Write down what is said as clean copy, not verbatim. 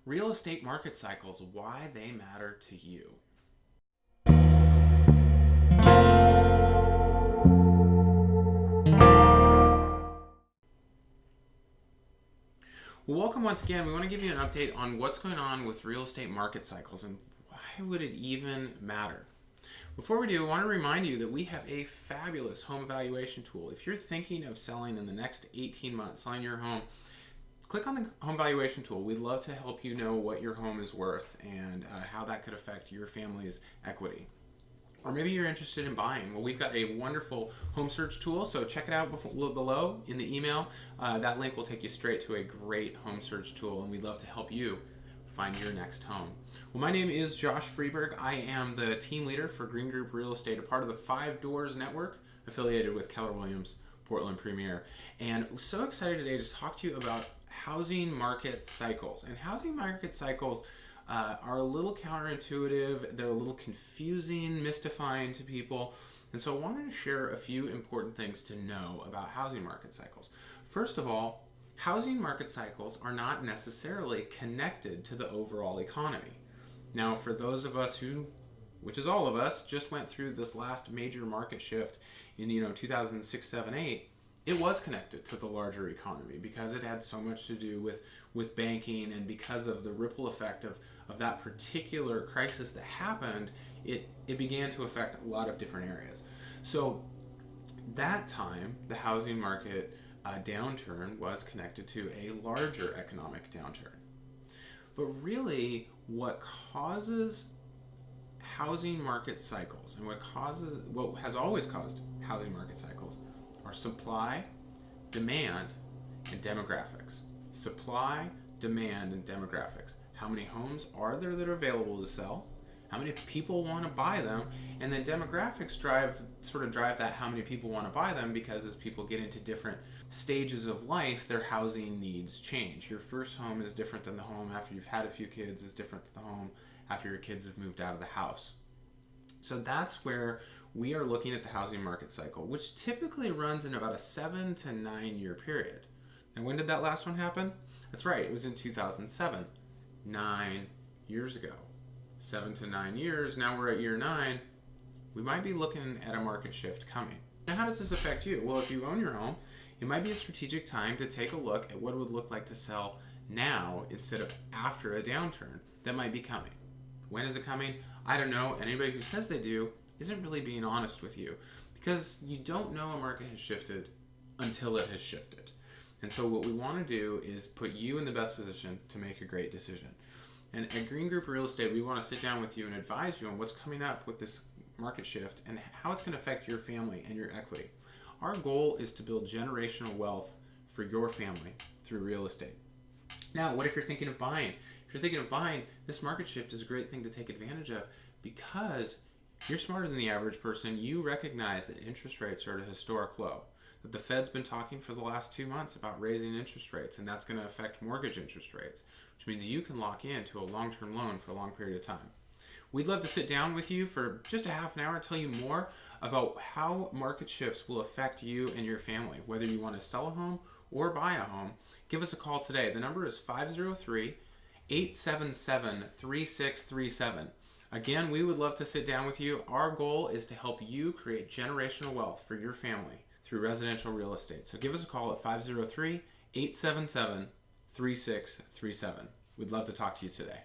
real estate market cycles, why they matter to you. Well, welcome once again. We want to give you an update on what's going on with real estate market cycles and why would it even matter. Before we do, I want to remind you that we have a fabulous home evaluation tool. If you're thinking of selling in the next 18 months, selling your home, click on the home valuation tool. We'd love to help you know what your home is worth and how that could affect your family's equity. Or maybe you're interested in buying. Well, we've got a wonderful home search tool, so check it out below in the email. That link will take you straight to a great home search tool, and we'd love to help you find your next home. Well, my name is Josh Freeberg. I am the team leader for Green Group Real Estate, a part of the 5 Doors Network, affiliated with Keller Williams, Portland Premier. And I'm so excited today to talk to you about housing market cycles. And housing market cycles are a little counterintuitive. They're a little confusing, mystifying to people. And so I wanted to share a few important things to know about housing market cycles. First of all, housing market cycles are not necessarily connected to the overall economy. Now, for those of us who, which is all of us, just went through this last major market shift in 2006, 7, 8, it was connected to the larger economy because it had so much to do with banking, and because of the ripple effect of that particular crisis that happened, it began to affect a lot of different areas. So that time, the housing market downturn was connected to a larger economic downturn. But really, what causes housing market cycles and what has always caused housing market cycles are supply, demand, and demographics. Supply, demand, and demographics. How many homes are there that are available to sell? How many people want to buy them? And then demographics drive that how many people want to buy them, because as people get into different stages of life, their housing needs change. Your first home is different than the home after you've had a few kids, is different than the home after your kids have moved out of the house. So that's where we are looking at the housing market cycle, which typically runs in about a 7 to 9 year period. Now, when did that last one happen? That's right, it was in 2007, 9 years ago. 7 to 9 years, now we're at year 9, we might be looking at a market shift coming. Now, how does this affect you? Well, if you own your home, it might be a strategic time to take a look at what it would look like to sell now instead of after a downturn that might be coming. When is it coming? I don't know. Anybody who says they do isn't really being honest with you, because you don't know a market has shifted until it has shifted. And so what we want to do is put you in the best position to make a great decision. And at Green Group Real Estate, we want to sit down with you and advise you on what's coming up with this market shift and how it's going to affect your family and your equity. Our goal is to build generational wealth for your family through real estate. Now, what if you're thinking of buying? If you're thinking of buying, this market shift is a great thing to take advantage of, because you're smarter than the average person. You recognize that interest rates are at a historic low, that the Fed's been talking for the last 2 months about raising interest rates, and that's going to affect mortgage interest rates, which means you can lock into a long-term loan for a long period of time. We'd love to sit down with you for just a half an hour and tell you more about how market shifts will affect you and your family, whether you want to sell a home or buy a home. Give us a call today. The number is 503-877-3637. Again, we would love to sit down with you. Our goal is to help you create generational wealth for your family through residential real estate. So give us a call at 503-877-3637. We'd love to talk to you today.